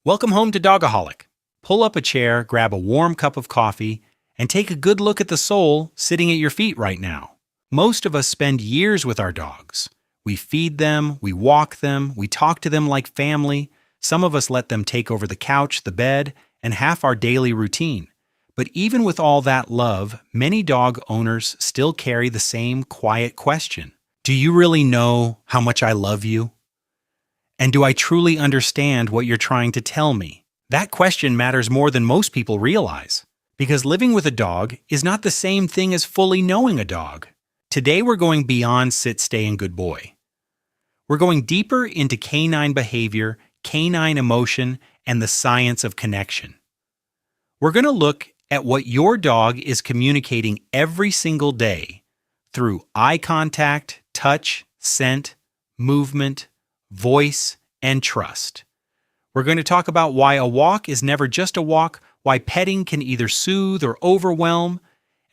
Welcome home to Dogaholic. Pull up a chair, grab a warm cup of coffee, and take a good look at the soul sitting at your feet right now. Most of us spend years with our dogs. We feed them, we walk them, we talk to them like family. Some of us let them take over the couch, the bed, and half our daily routine. But even with all that love, many dog owners still carry the same quiet question. Do you really know how much I love you? And do I truly understand what you're trying to tell me? That question matters more than most people realize, because living with a dog is not the same thing as fully knowing a dog. Today we're going beyond sit, stay, and good boy. We're going deeper into canine behavior, canine emotion, and the science of connection. We're going to look at what your dog is communicating every single day through eye contact, touch, scent, movement, voice, and trust. We're going to talk about why a walk is never just a walk, why petting can either soothe or overwhelm,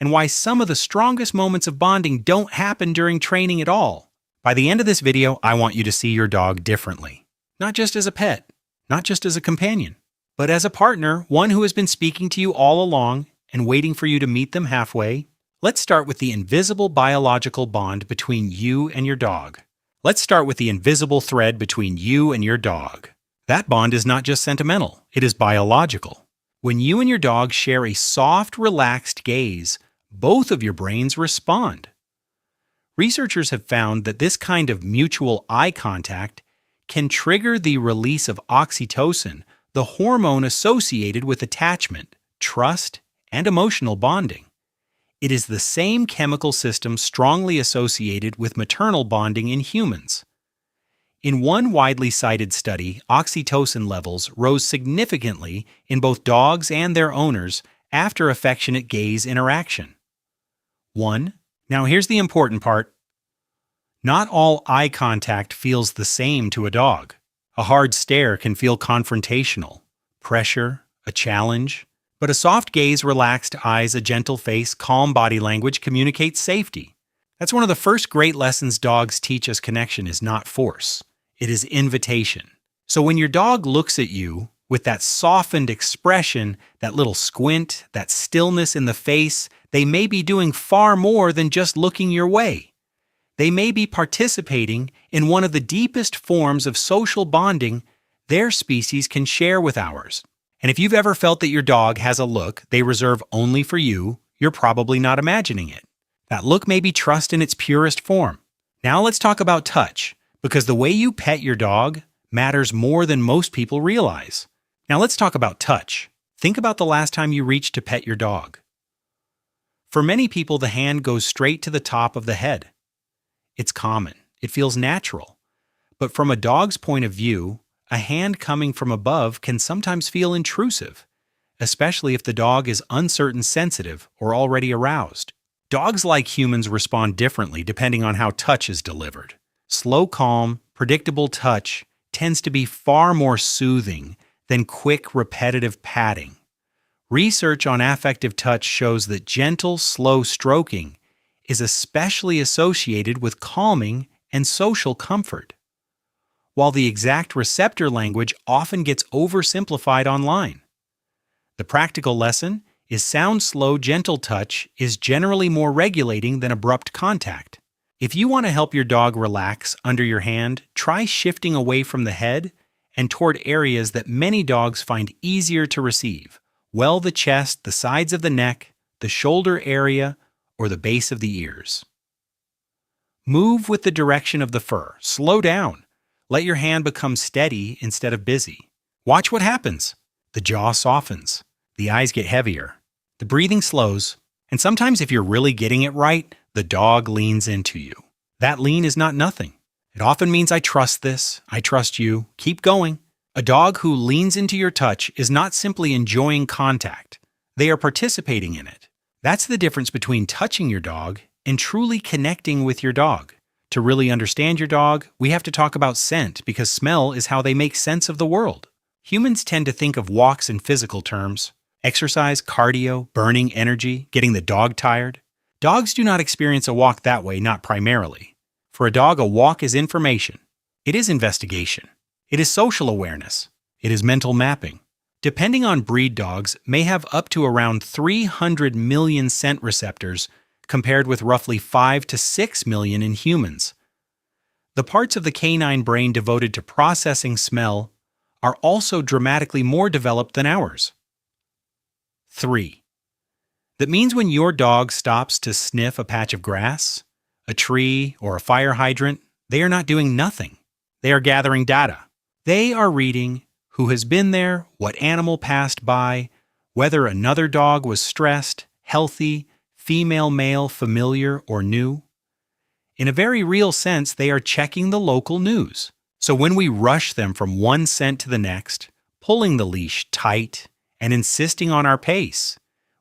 and why some of the strongest moments of bonding don't happen during training at all. By the end of this video, I want you to see your dog differently. Not just as a pet, not just as a companion, but as a partner, one who has been speaking to you all along and waiting for you to meet them halfway. Let's start with the invisible biological bond between you and your dog. Let's start with the invisible thread between you and your dog. That bond is not just sentimental, it is biological. When you and your dog share a soft, relaxed gaze, both of your brains respond. Researchers have found that this kind of mutual eye contact can trigger the release of oxytocin, the hormone associated with attachment, trust, and emotional bonding. It is the same chemical system strongly associated with maternal bonding in humans. In one widely cited study, oxytocin levels rose significantly in both dogs and their owners after affectionate gaze interaction. 1. Now here's the important part. Not all eye contact feels the same to a dog. A hard stare can feel confrontational, pressure, a challenge. But a soft gaze, relaxed eyes, a gentle face, calm body language communicates safety. That's one of the first great lessons dogs teach us. Connection is not force. It is invitation. So when your dog looks at you with that softened expression, that little squint, that stillness in the face, they may be doing far more than just looking your way. They may be participating in one of the deepest forms of social bonding their species can share with ours. And if you've ever felt that your dog has a look they reserve only for you, you're probably not imagining it. That look may be trust in its purest form. Now let's talk about touch, because the way you pet your dog matters more than most people realize. Now let's talk about touch. Think about the last time you reached to pet your dog. For many people, the hand goes straight to the top of the head. It's common. It feels natural. But from a dog's point of view, a hand coming from above can sometimes feel intrusive, especially if the dog is uncertain, sensitive, or already aroused. Dogs, like humans, respond differently depending on how touch is delivered. Slow, calm, predictable touch tends to be far more soothing than quick, repetitive patting. Research on affective touch shows that gentle, slow stroking is especially associated with calming and social comfort, while the exact receptor language often gets oversimplified online. The practical lesson is sound, slow, gentle touch is generally more regulating than abrupt contact. If you want to help your dog relax under your hand, try shifting away from the head and toward areas that many dogs find easier to receive, the chest, the sides of the neck, the shoulder area, or the base of the ears. Move with the direction of the fur. Slow down. Let your hand become steady instead of busy. Watch what happens. The jaw softens. The eyes get heavier. The breathing slows. And sometimes, if you're really getting it right, the dog leans into you. That lean is not nothing. It often means, I trust this. I trust you. Keep going. A dog who leans into your touch is not simply enjoying contact. They are participating in it. That's the difference between touching your dog and truly connecting with your dog. To really understand your dog, we have to talk about scent, because smell is how they make sense of the world. Humans tend to think of walks in physical terms: exercise, cardio, burning energy, getting the dog tired. Dogs do not experience a walk that way, not primarily. For a dog, a walk is information. It is investigation. It is social awareness. It is mental mapping. Depending on breed, dogs may have up to around 300 million scent receptors compared with roughly 5 to 6 million in humans. The parts of the canine brain devoted to processing smell are also dramatically more developed than ours. 3. That means when your dog stops to sniff a patch of grass, a tree, or a fire hydrant, they are not doing nothing. They are gathering data. They are reading who has been there, what animal passed by, whether another dog was stressed, healthy, female, male, familiar, or new. In a very real sense, they are checking the local news. So when we rush them from one scent to the next, pulling the leash tight and insisting on our pace,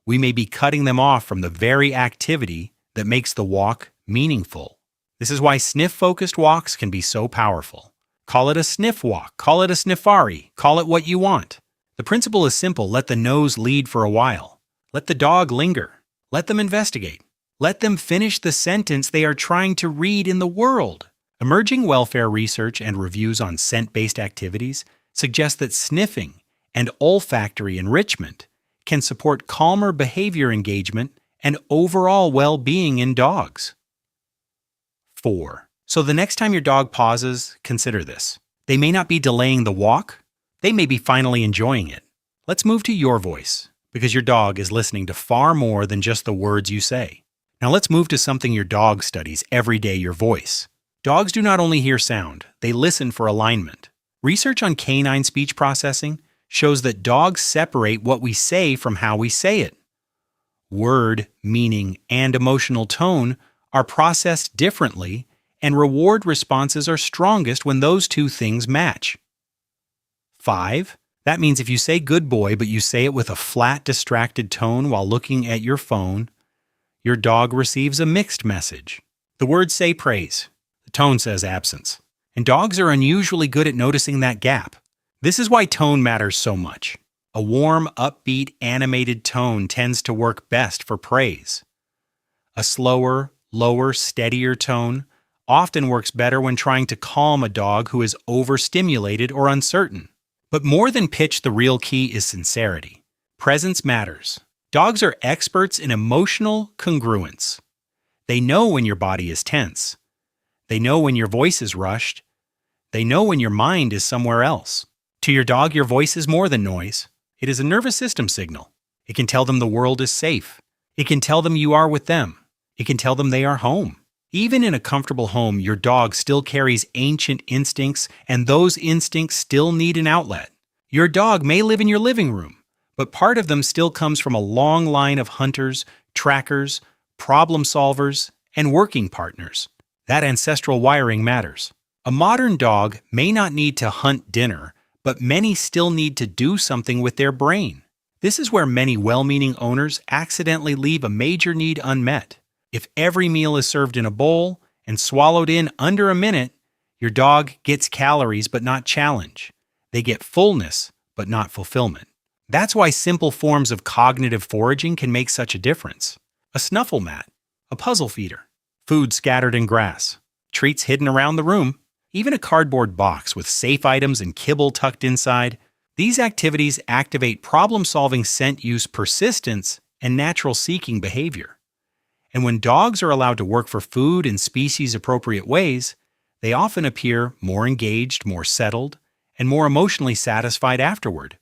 we may be cutting them off from the very activity that makes the walk meaningful. This is why sniff-focused walks can be so powerful. Call it a sniff walk, call it a sniffari, call it what you want. The principle is simple: let the nose lead for a while. Let the dog linger. Let them investigate. Let them finish the sentence they are trying to read in the world. Emerging welfare research and reviews on scent-based activities suggest that sniffing and olfactory enrichment can support calmer behavior engagement and overall well-being in dogs. 4. So the next time your dog pauses, consider this. They may not be delaying the walk. They may be finally enjoying it. Let's move to your voice, because your dog is listening to far more than just the words you say. Now let's move to something your dog studies every day: your voice. Dogs do not only hear sound, they listen for alignment. Research on canine speech processing shows that dogs separate what we say from how we say it. Word, meaning, and emotional tone are processed differently, and reward responses are strongest when those two things match. 5. That means if you say good boy but you say it with a flat, distracted tone while looking at your phone, your dog receives a mixed message. The words say praise. The tone says absence. And dogs are unusually good at noticing that gap. This is why tone matters so much. A warm, upbeat, animated tone tends to work best for praise. A slower, lower, steadier tone often works better when trying to calm a dog who is overstimulated or uncertain. But more than pitch, the real key is sincerity. Presence matters. Dogs are experts in emotional congruence. They know when your body is tense. They know when your voice is rushed. They know when your mind is somewhere else. To your dog, your voice is more than noise. It is a nervous system signal. It can tell them the world is safe. It can tell them you are with them. It can tell them they are home. Even in a comfortable home, your dog still carries ancient instincts, and those instincts still need an outlet. Your dog may live in your living room, but part of them still comes from a long line of hunters, trackers, problem solvers, and working partners. That ancestral wiring matters. A modern dog may not need to hunt dinner, but many still need to do something with their brain. This is where many well-meaning owners accidentally leave a major need unmet. If every meal is served in a bowl and swallowed in under a minute, your dog gets calories but not challenge. They get fullness but not fulfillment. That's why simple forms of cognitive foraging can make such a difference. A snuffle mat, a puzzle feeder, food scattered in grass, treats hidden around the room, even a cardboard box with safe items and kibble tucked inside. These activities activate problem-solving scent use persistence and natural seeking behavior. And when dogs are allowed to work for food in species-appropriate ways, they often appear more engaged, more settled, and more emotionally satisfied afterward.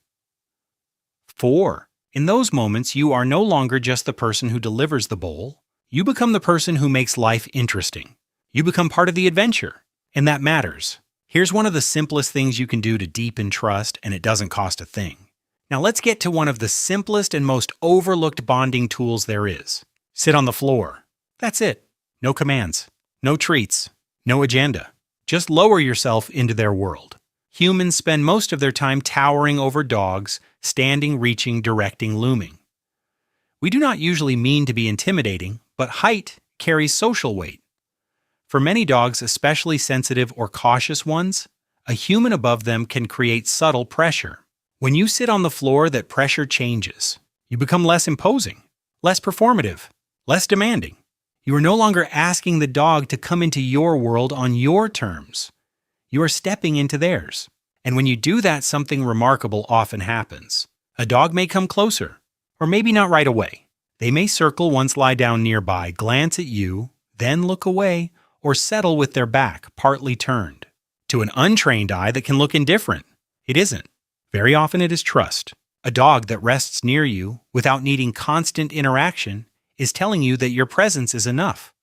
4. In those moments, you are no longer just the person who delivers the bowl. You become the person who makes life interesting. You become part of the adventure, and that matters. Here's one of the simplest things you can do to deepen trust, and it doesn't cost a thing. Now let's get to one of the simplest and most overlooked bonding tools there is. Sit on the floor. That's it. No commands. No treats. No agenda. Just lower yourself into their world. Humans spend most of their time towering over dogs, standing, reaching, directing, looming. We do not usually mean to be intimidating, but height carries social weight. For many dogs, especially sensitive or cautious ones, a human above them can create subtle pressure. When you sit on the floor, that pressure changes. You become less imposing, less performative, less demanding. You are no longer asking the dog to come into your world on your terms. You are stepping into theirs. And when you do that, something remarkable often happens. A dog may come closer, or maybe not right away. They may circle once lie down nearby, glance at you, then look away, or settle with their back partly turned. To an untrained eye that can look indifferent, it isn't. Very often it is trust. A dog that rests near you without needing constant interaction is telling you that your presence is enough.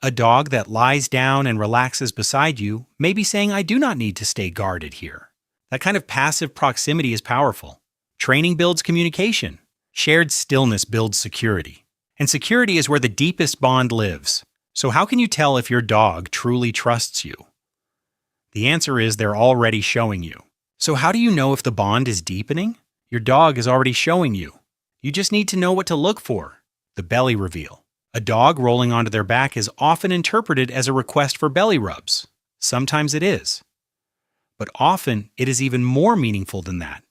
A dog that lies down and relaxes beside you may be saying, I do not need to stay guarded here. That kind of passive proximity is powerful. Training builds communication. Shared stillness builds security. And security is where the deepest bond lives. So how can you tell if your dog truly trusts you? The answer is they're already showing you. So how do you know if the bond is deepening? Your dog is already showing you. You just need to know what to look for. The belly reveal. A dog rolling onto their back is often interpreted as a request for belly rubs. Sometimes it is. But often it is even more meaningful than that.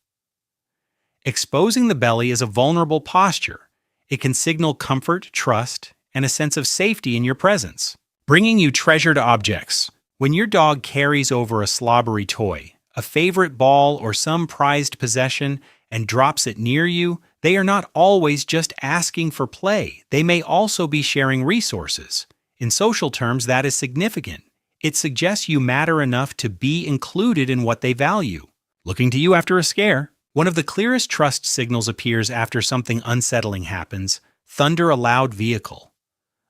Exposing the belly is a vulnerable posture. It can signal comfort, trust, and a sense of safety in your presence. Bringing you treasured objects. When your dog carries over a slobbery toy, a favorite ball, or some prized possession and drops it near you, they are not always just asking for play. They may also be sharing resources. In social terms, that is significant. It suggests you matter enough to be included in what they value. Looking to you after a scare. One of the clearest trust signals appears after something unsettling happens. Thunder a loud vehicle.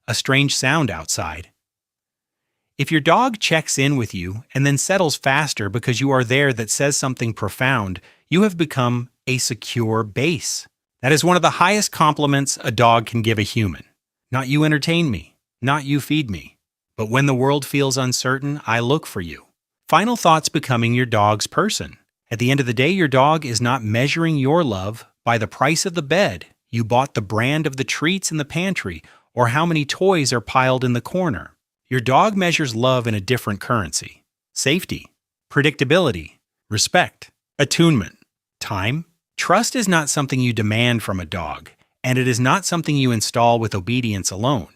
A strange sound outside. If your dog checks in with you and then settles faster because you are there, that says something profound. You have become a secure base. That is one of the highest compliments a dog can give a human. Not you entertain me, not you feed me, but when the world feels uncertain, I look for you. Final thoughts becoming your dog's person. At the end of the day, your dog is not measuring your love by the price of the bed you bought, the brand of the treats in the pantry, or how many toys are piled in the corner. Your dog measures love in a different currency. Safety, predictability, respect, attunement, time. Trust is not something you demand from a dog, and it is not something you install with obedience alone.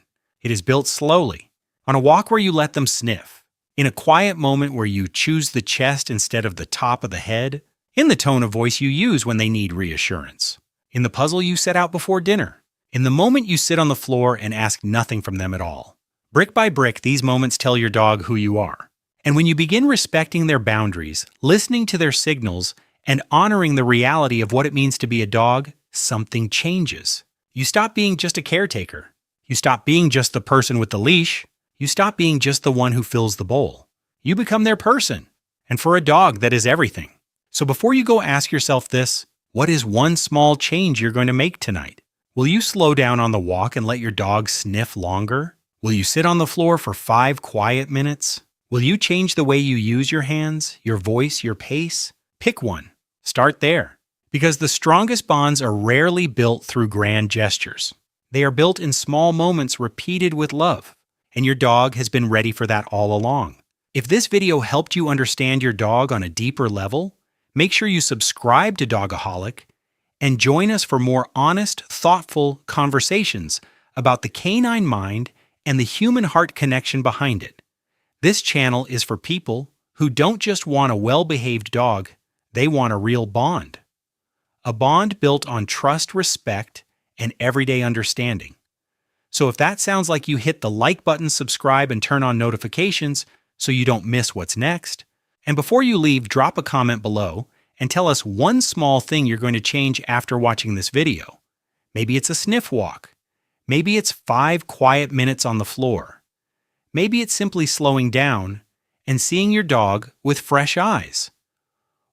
It is built slowly, on a walk where you let them sniff, in a quiet moment where you choose the chest instead of the top of the head, in the tone of voice you use when they need reassurance, in the puzzle you set out before dinner, in the moment you sit on the floor and ask nothing from them at all. Brick by brick, these moments tell your dog who you are. And when you begin respecting their boundaries, listening to their signals, and honoring the reality of what it means to be a dog, something changes. You stop being just a caretaker. You stop being just the person with the leash. You stop being just the one who fills the bowl. You become their person. And for a dog, that is everything. So before you go, ask yourself this: what is one small change you're going to make tonight? Will you slow down on the walk and let your dog sniff longer? Will you sit on the floor for 5 quiet minutes? Will you change the way you use your hands, your voice, your pace? Pick one. Start there. Because the strongest bonds are rarely built through grand gestures. They are built in small moments repeated with love. And your dog has been ready for that all along. If this video helped you understand your dog on a deeper level, make sure you subscribe to Dogaholic and join us for more honest, thoughtful conversations about the canine mind and the human heart connection behind it. This channel is for people who don't just want a well-behaved dog, they want a real bond. A bond built on trust, respect, and everyday understanding. So if that sounds like you, hit the like button, subscribe, and turn on notifications so you don't miss what's next. And before you leave, drop a comment below and tell us one small thing you're going to change after watching this video. Maybe it's a sniff walk. Maybe it's 5 quiet minutes on the floor. Maybe it's simply slowing down and seeing your dog with fresh eyes.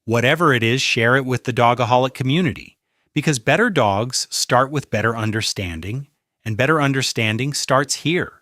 Whatever it is, share it with the Dogaholic community, because better dogs start with better understanding, and better understanding starts here.